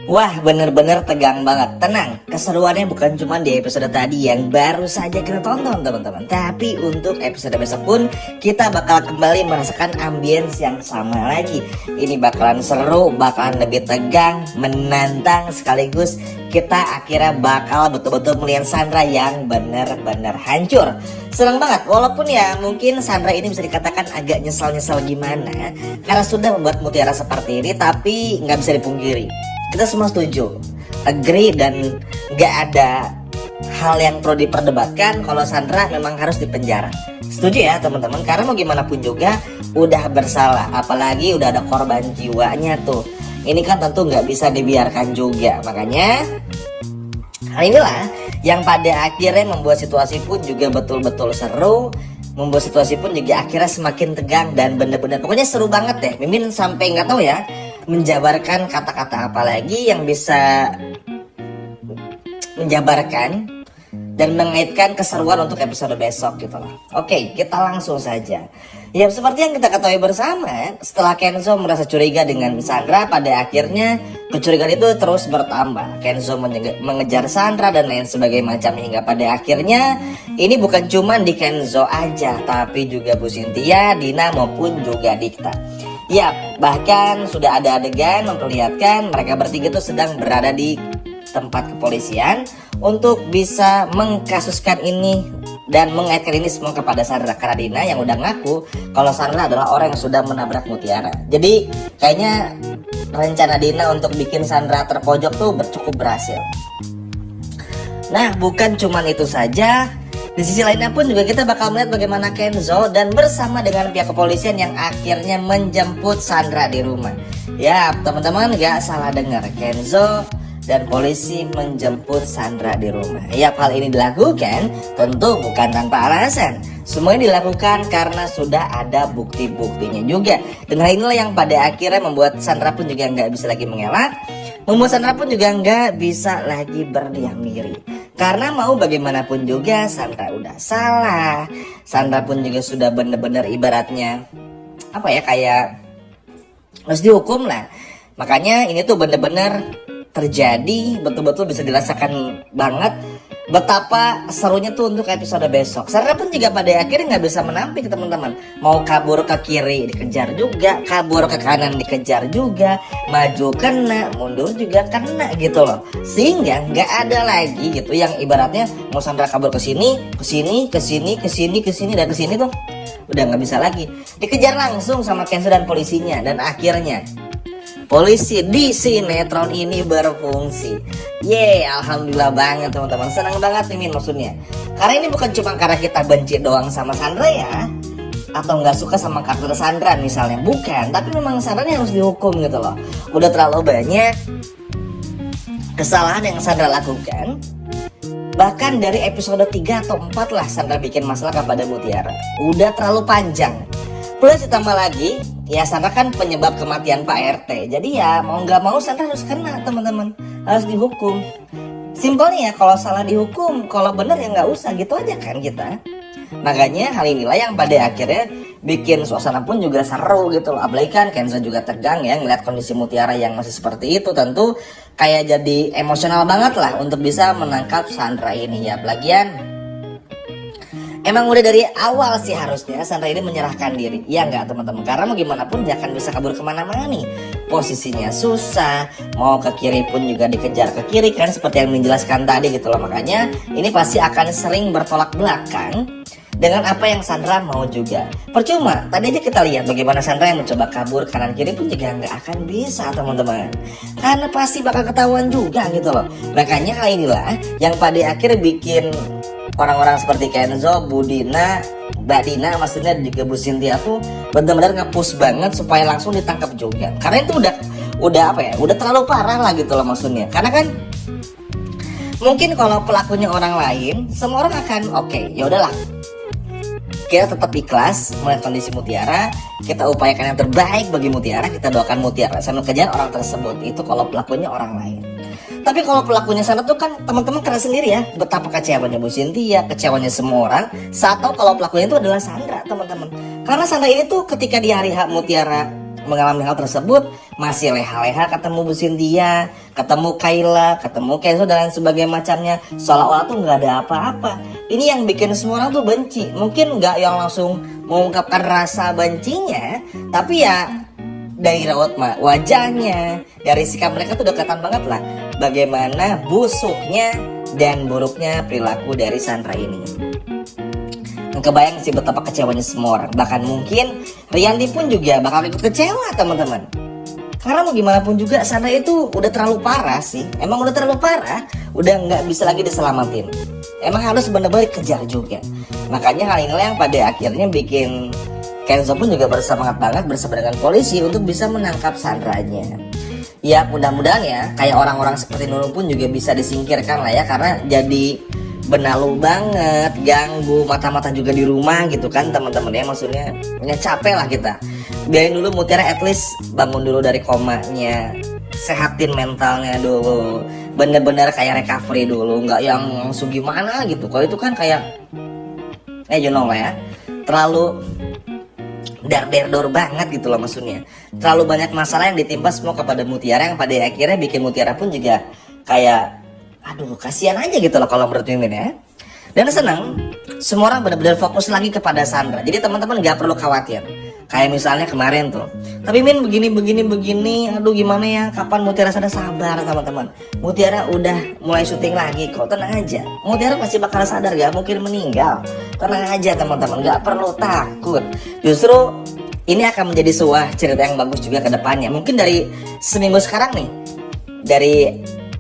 Wah, bener-bener tegang banget. Tenang, keseruannya bukan cuma di episode tadi yang baru saja kita tonton teman-teman, tapi untuk episode besok pun kita bakal kembali merasakan ambience yang sama lagi. Ini bakalan seru, bakalan lebih tegang, menantang, sekaligus kita akhirnya bakal betul-betul melihat Sandra yang bener-bener hancur. Senang banget, walaupun ya mungkin Sandra ini bisa dikatakan agak nyesal-nyesal gimana karena sudah membuat Mutiara seperti ini, tapi nggak bisa dipungkiri, kita semua setuju, agree, dan nggak ada hal yang perlu diperdebatkan kalau Sandra memang harus dipenjara. Setuju ya teman-teman, karena mau gimana pun juga udah bersalah, apalagi udah ada korban jiwanya tuh. Ini kan tentu nggak bisa dibiarkan juga, makanya hal inilah yang pada akhirnya membuat situasi pun juga betul-betul seru, membuat situasi pun juga akhirnya semakin tegang dan bener-bener pokoknya seru banget deh. Mimin sampai nggak tahu ya menjabarkan kata-kata apa lagi yang bisa menjabarkan dan mengaitkan keseruan untuk episode besok gitu loh. Oke, kita langsung saja. Ya seperti yang kita ketahui bersama, setelah Kenzo merasa curiga dengan Sandra, pada akhirnya kecurigaan itu terus bertambah. Kenzo mengejar Sandra dan lain sebagainya macam, hingga pada akhirnya ini bukan cuma di Kenzo aja, tapi juga Bu Cynthia, Dina maupun juga Dikta. Ya, bahkan sudah ada adegan memperlihatkan mereka bertiga itu sedang berada di tempat kepolisian untuk bisa mengkasuskan ini dan mengaitkan ini semua kepada Sandra, karena Dina yang udah ngaku kalau Sandra adalah orang yang sudah menabrak Mutiara. Jadi kayaknya rencana Dina untuk bikin Sandra terpojok tuh cukup berhasil. Nah, bukan cuman itu saja. Di sisi lainnya pun juga kita bakal melihat bagaimana Kenzo dan bersama dengan pihak kepolisian yang akhirnya menjemput Sandra di rumah. Ya teman-teman, gak salah dengar, Kenzo dan polisi menjemput Sandra di rumah. Ya, hal ini dilakukan tentu bukan tanpa alasan. Semuanya dilakukan karena sudah ada bukti-buktinya juga. Dan hal inilah yang pada akhirnya membuat Sandra pun juga nggak bisa lagi mengelak, membuat Sandra pun juga nggak bisa lagi berdiam diri. Karena mau bagaimanapun juga Sandra udah salah. Sandra pun juga sudah bener-bener ibaratnya apa ya, kayak harus dihukum lah. Makanya ini tuh bener-bener terjadi, betul-betul bisa dirasakan banget betapa serunya tuh untuk episode besok. Sandra pun juga pada akhirnya nggak bisa menampik teman-teman. Mau kabur ke kiri dikejar juga, kabur ke kanan dikejar juga, maju kena, mundur juga kena gitu loh. Sehingga nggak ada lagi gitu yang ibaratnya mau Sandra kabur ke sini, ke sini, ke sini, ke sini, ke sini dan ke sini tuh udah nggak bisa lagi. Dikejar langsung sama Kenzo dan polisinya, dan akhirnya polisi di sinetron ini berfungsi. Alhamdulillah banget teman-teman. Senang banget nih Min maksudnya. Karena ini bukan cuma karena kita benci doang sama Sandra ya, atau nggak suka sama karakter Sandra misalnya, bukan. Tapi memang Sandra harus dihukum gitu loh. Udah terlalu banyak kesalahan yang Sandra lakukan. Bahkan dari episode 3 atau 4 lah Sandra bikin masalah kepada Mutiara. Udah terlalu panjang. Plus ditambah lagi, ya Sandra kan penyebab kematian Pak RT. Jadi ya mau nggak mau Sandra harus kena teman-teman, harus dihukum. Simpelnya ya, kalau salah dihukum, kalau benar ya nggak usah, gitu aja kan kita. Makanya hal inilah yang pada akhirnya bikin suasana pun juga seru gitu loh. Apalagi kan Kenzo juga tegang ya ngeliat kondisi Mutiara yang masih seperti itu. Tentu kayak jadi emosional banget lah untuk bisa menangkap Sandra ini ya. Lagian emang udah dari awal sih harusnya Sandra ini menyerahkan diri. Ya enggak teman-teman, karena mau gimana pun dia akan bisa kabur kemana-mana nih. Posisinya susah, mau ke kiri pun juga dikejar ke kiri kan, seperti yang menjelaskan tadi gitu loh. Makanya ini pasti akan sering bertolak belakang dengan apa yang Sandra mau juga. Percuma, tadi aja kita lihat bagaimana Sandra yang mencoba kabur kanan kiri pun juga nggak akan bisa teman-teman, karena pasti bakal ketahuan juga gitu loh. Makanya hal inilah yang pada akhirnya bikin orang-orang seperti Kenzo, Bu Dina, Mbak Dina maksudnya juga Bu Cynthia tuh benar-benar nge-push banget supaya langsung ditangkap juga. Karena itu udah apa ya, udah terlalu parah lah gitu loh maksudnya. Karena kan mungkin kalau pelakunya orang lain, semua orang akan oke, ya udahlah, kita tetap ikhlas melihat kondisi Mutiara, kita upayakan yang terbaik bagi Mutiara, kita doakan Mutiara sambil kejar orang tersebut. Itu kalau pelakunya orang lain. Tapi kalau pelakunya sana tuh kan teman-teman kena sendiri ya betapa kecewanya Bu Cynthia, kecewanya semua orang saat tahu kalau pelakunya itu adalah Sandra teman-teman. Karena Sandra ini tuh ketika di hari H Mutiara mengalami hal tersebut masih leha-leha ketemu Bu Cynthia, ketemu Kayla, ketemu Kenzo dan lain sebagainya macamnya, seolah-olah tuh nggak ada apa-apa. Ini yang bikin semua orang tuh benci. Mungkin nggak yang langsung mengungkapkan rasa bencinya, tapi ya dari raut wajahnya, dari sikap mereka tuh udah kelihatan banget lah bagaimana busuknya dan buruknya perilaku dari Sandra ini. Kebayang sih betapa kecewanya semua orang. Bahkan mungkin Rianti pun juga bakal ikut kecewa teman-teman. Karena mau gimana pun juga Sandra itu udah terlalu parah sih. Emang udah terlalu parah, udah nggak bisa lagi diselamatin. Emang harus benar-benar dikejar juga. Makanya hal inilah yang pada akhirnya bikin Kenzo pun juga bersemangat banget bersama dengan polisi untuk bisa menangkap Sandranya. Ya mudah-mudahan ya kayak orang-orang seperti Nurul pun juga bisa disingkirkan lah ya, karena jadi benalu banget, ganggu mata-mata juga di rumah gitu kan teman-teman ya. Maksudnya capek lah kita. Biarin dulu Mutiara at least bangun dulu dari komanya, sehatin mentalnya dulu, bener-bener kayak recovery dulu, nggak yang langsung gimana gitu. Kalau itu kan kayak you know lah ya, terlalu dar-der-dor banget gitu loh maksudnya. Terlalu banyak masalah yang ditimpa semua kepada Mutiara, yang pada akhirnya bikin Mutiara pun juga kayak aduh kasihan aja gitu loh kalau menurut Mimin ya. Dan senang semua orang benar-benar fokus lagi kepada Sandra. Jadi teman-teman gak perlu khawatir. Kayak misalnya kemarin tuh, tapi Min begini, aduh gimana ya, kapan Mutiara sadar? Sabar teman-teman, Mutiara udah mulai syuting lagi kok, tenang aja. Mutiara pasti bakal sadar, gak mungkin meninggal. Tenang aja teman-teman, gak perlu takut. Justru ini akan menjadi sebuah cerita yang bagus juga ke depannya. Mungkin dari seminggu sekarang nih, dari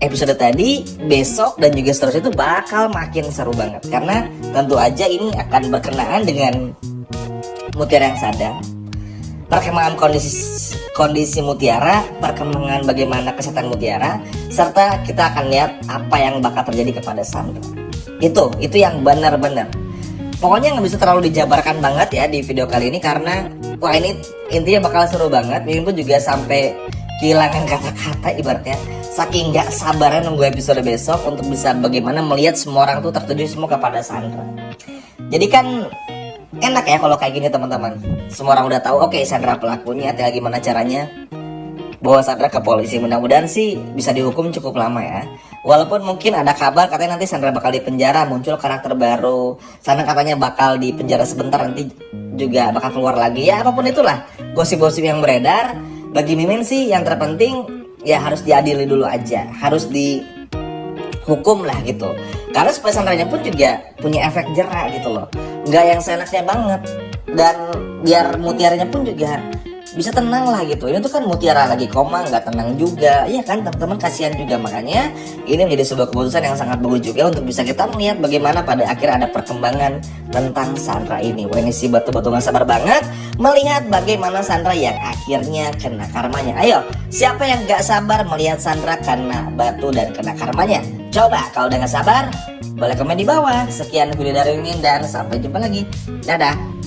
episode tadi, besok dan juga seterusnya itu bakal makin seru banget. Karena tentu aja ini akan berkenaan dengan Mutiara yang sadar, perkembangan kondisi Mutiara, perkembangan bagaimana kesehatan Mutiara, serta kita akan lihat apa yang bakal terjadi kepada Sandra. Itu yang benar-benar. Pokoknya nggak bisa terlalu dijabarkan banget ya di video kali ini, karena wah ini intinya bakal seru banget. Mimin pun juga sampai kehilangan kata-kata ibaratnya, saking nggak sabarnya nunggu episode besok untuk bisa bagaimana melihat semua orang tuh tertuju semua kepada Sandra. Jadi kan enak ya kalau kayak gini teman-teman. Semua orang udah tahu, oke, Sandra pelakunya, tinggal gimana caranya bawa Sandra ke polisi. Mudah-mudahan sih bisa dihukum cukup lama ya. Walaupun mungkin ada kabar katanya nanti Sandra bakal dipenjara, muncul karakter baru. Sandra katanya bakal dipenjara sebentar, nanti juga bakal keluar lagi. Ya apapun itulah gosip-gosip yang beredar. Bagi Mimin sih yang terpenting ya harus diadili dulu aja, harus dihukum lah gitu. Karena supaya Sandranya pun juga punya efek jerak gitu loh, nggak yang seenaknya banget. Dan biar Mutiaranya pun juga bisa tenang lah gitu. Ini tuh kan Mutiara lagi koma, nggak tenang juga, iya kan teman-teman, kasihan juga. Makanya ini menjadi sebuah keputusan yang sangat bagus juga untuk bisa kita melihat bagaimana pada akhirnya ada perkembangan tentang Sandra ini. Wah ini sih betul-betul gak sabar banget melihat bagaimana Sandra yang akhirnya kena karmanya. Ayo, siapa yang gak sabar melihat Sandra kena batu dan kena karmanya? Coba kalau udah gak sabar, boleh komen di bawah. Sekian video dari Mimin dan sampai jumpa lagi. Dadah.